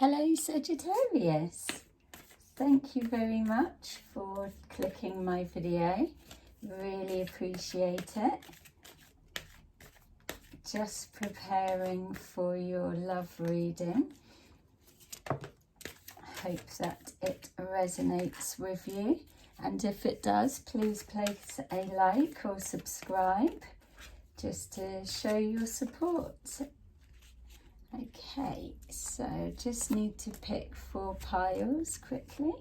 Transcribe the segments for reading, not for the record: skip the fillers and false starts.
Hello Sagittarius, thank you very much for clicking my video, really appreciate it. Just preparing for your love reading. Hope that it resonates with you, and if it does, please place a like or subscribe just to show your support. Okay, so just need to pick 4 piles quickly.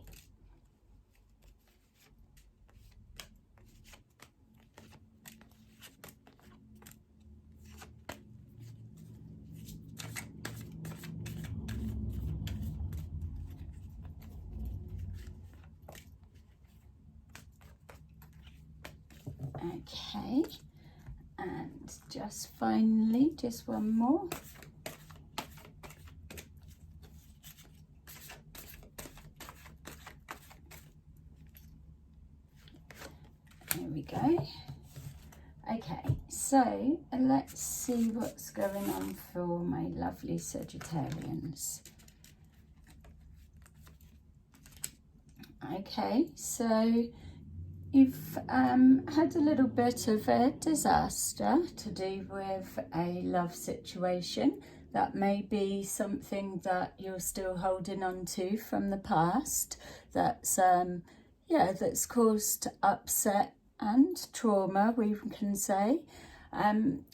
Okay, and just finally, just one more. There we go. Okay, so let's see what's going on for my lovely Sagittarians. Okay, so you've had a little bit of a disaster to do with a love situation. That may be something that you're still holding on to from the past. That's that's caused upset and trauma, we can say.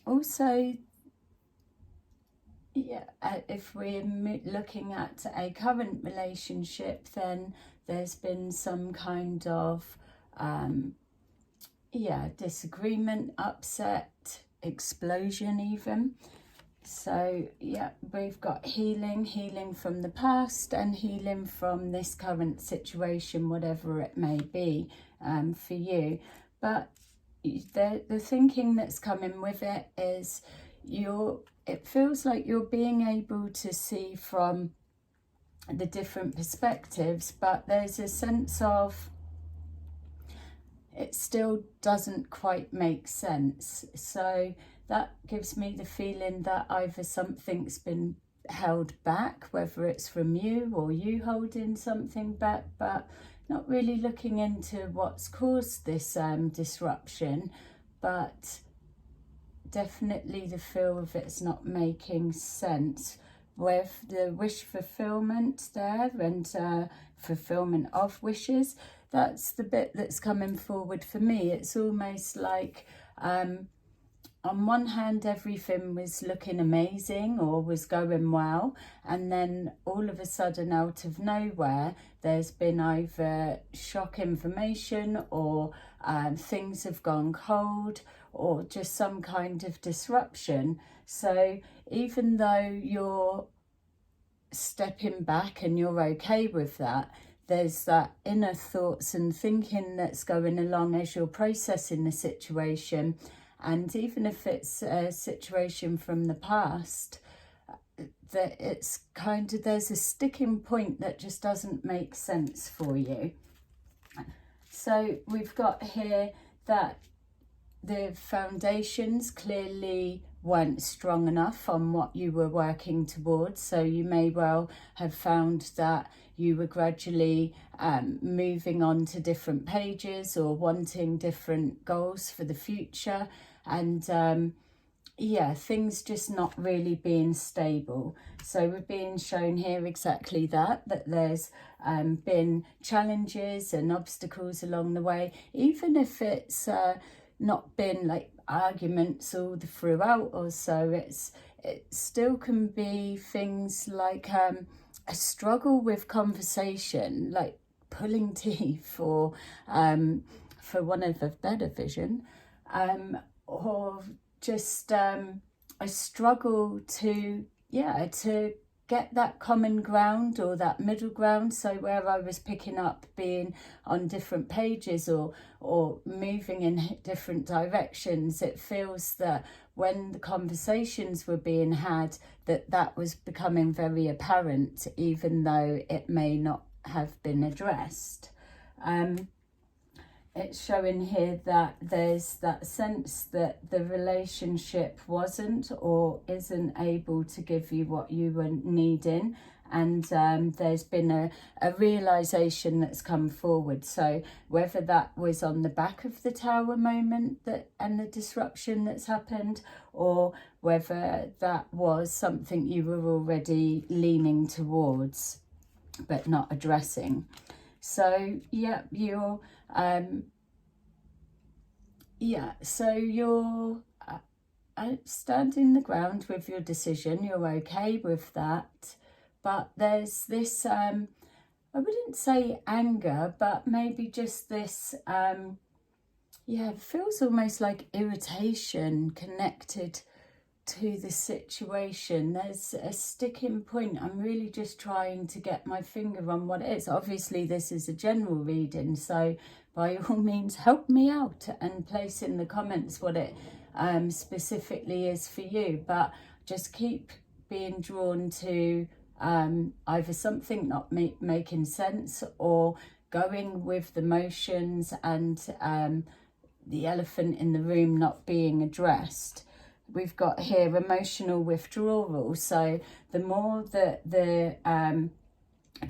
Also, if we're looking at a current relationship, then there's been some kind of disagreement, upset, explosion even. So yeah, we've got healing from the past and healing from this current situation, whatever it may be for you. But the thinking that's coming with it is it feels like you're being able to see from the different perspectives, but there's a sense of it still doesn't quite make sense. So that gives me the feeling that either something's been held back, whether it's from you or you holding something back, but not really looking into what's caused this disruption. But definitely the feel of it's not making sense with the wish fulfillment there and fulfillment of wishes. That's the bit that's coming forward for me. It's almost like on one hand everything was looking amazing or was going well, and then all of a sudden out of nowhere there's been either shock information or things have gone cold or just some kind of disruption. So even though you're stepping back and you're okay with that, there's that inner thoughts and thinking that's going along as you're processing the situation. And even if it's a situation from the past, that it's kind of, there's a sticking point that just doesn't make sense for you. So we've got here that the foundations clearly weren't strong enough on what you were working towards. So you may well have found that you were gradually moving on to different pages or wanting different goals for the future. And things just not really being stable. So we're being shown here exactly that there's been challenges and obstacles along the way, even if it's not been like arguments all throughout or so. It still can be things like a struggle with conversation, like pulling teeth, or for one of a better vision, or just a struggle to get that common ground or that middle ground. So where I was picking up being on different pages or moving in different directions, it feels that when the conversations were being had, that was becoming very apparent, even though it may not have been addressed. It's showing here that there's that sense that the relationship wasn't or isn't able to give you what you were needing, and there's been a realization that's come forward. So whether that was on the back of the Tower moment and the disruption that's happened, or whether that was something you were already leaning towards but not addressing. So yeah, you're standing the ground with your decision. You're okay with that, but there's this I wouldn't say anger, but maybe just this it feels almost like irritation connected to the situation. There's a sticking point. I'm really just trying to get my finger on what it is. Obviously this is a general reading, so by all means help me out and place in the comments what it specifically is for you, but just keep being drawn to either something not making sense, or going with the motions, and the elephant in the room not being addressed. We've got here emotional withdrawal. So the more that the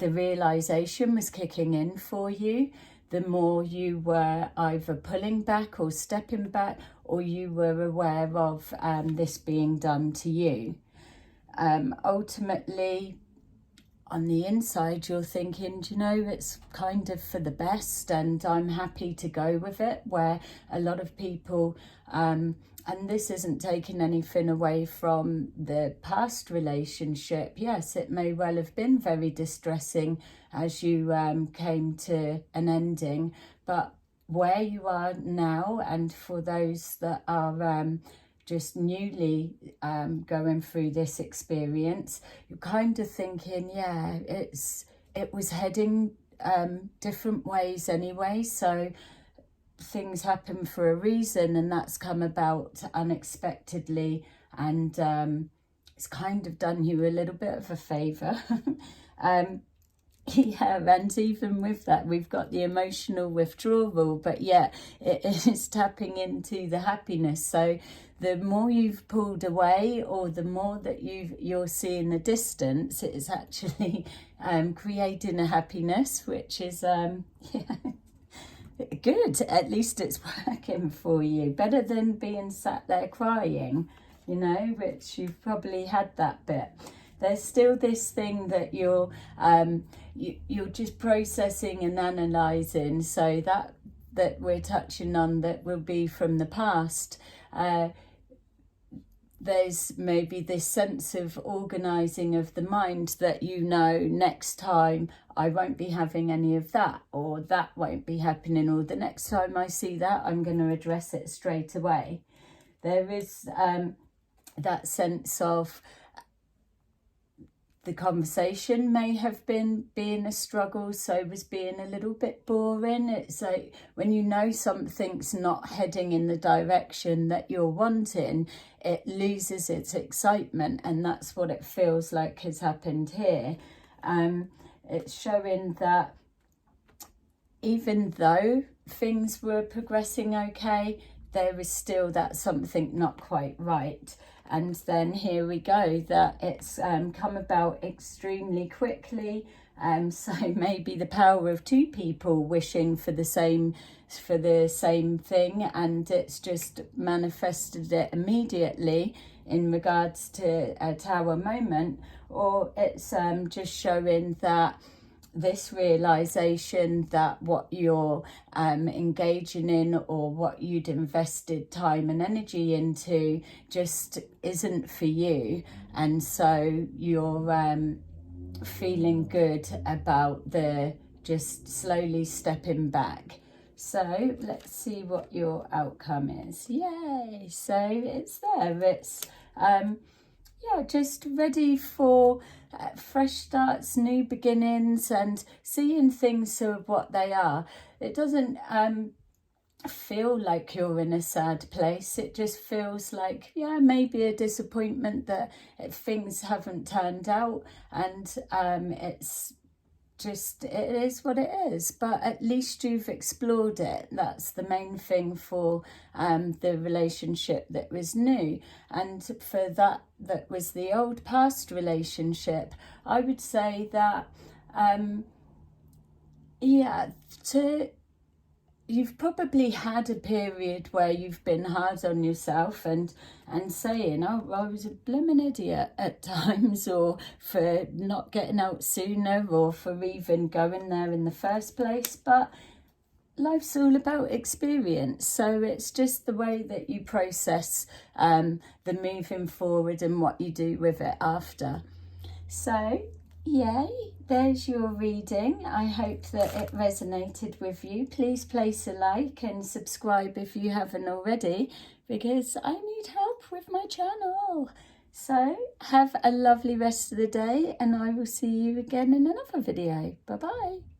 realization was kicking in for you, the more you were either pulling back or stepping back, or you were aware of this being done to you. Ultimately, on the inside, you're thinking, you know, it's kind of for the best, and I'm happy to go with it. Where a lot of people, and this isn't taking anything away from the past relationship. Yes, it may well have been very distressing as you came to an ending, but where you are now, and for those that are just newly going through this experience, you're kind of thinking, yeah, it was heading different ways anyway. So things happen for a reason, and that's come about unexpectedly, and it's kind of done you a little bit of a favour. Yeah, and even with that, we've got the emotional withdrawal, but yeah, it is tapping into the happiness. So the more you've pulled away, or the more that you're seeing the distance, it is actually creating a happiness, which is good. At least it's working for you. Better than being sat there crying, you know, which you've probably had that bit. There's still this thing that you're just processing and analysing. So that we're touching on, that will be from the past. There's maybe this sense of organising of the mind, that, you know, next time I won't be having any of that, or that won't be happening, or the next time I see that, I'm going to address it straight away. There is that sense of the conversation may have been being a struggle, so was being a little bit boring. It's like when you know something's not heading in the direction that you're wanting, it loses its excitement, and that's what it feels like has happened here. It's showing that even though things were progressing okay, there is still that something not quite right. And then here we go, that it's come about extremely quickly. So maybe the power of two people wishing for the same thing, and it's just manifested it immediately in regards to a Tower moment. Or it's just showing that this realization that what you're engaging in, or what you'd invested time and energy into, just isn't for you, and so you're feeling good about the just slowly stepping back. So let's see what your outcome is. Yay! So it's there. It's just ready for fresh starts, new beginnings, and seeing things for what they are. It doesn't feel like you're in a sad place. It just feels like, yeah, maybe a disappointment that things haven't turned out, and it's just, it is what it is, but at least you've explored it. That's the main thing for the relationship that was new. And for that was the old past relationship, I would say that you've probably had a period where you've been hard on yourself and saying, oh, I was a blooming idiot at times, or for not getting out sooner, or for even going there in the first place. But life's all about experience, so it's just the way that you process the moving forward and what you do with it after. So yay, there's your reading. I hope that it resonated with you. Please place a like and subscribe if you haven't already, because I need help with my channel. So have a lovely rest of the day, and I will see you again in another video. Bye bye.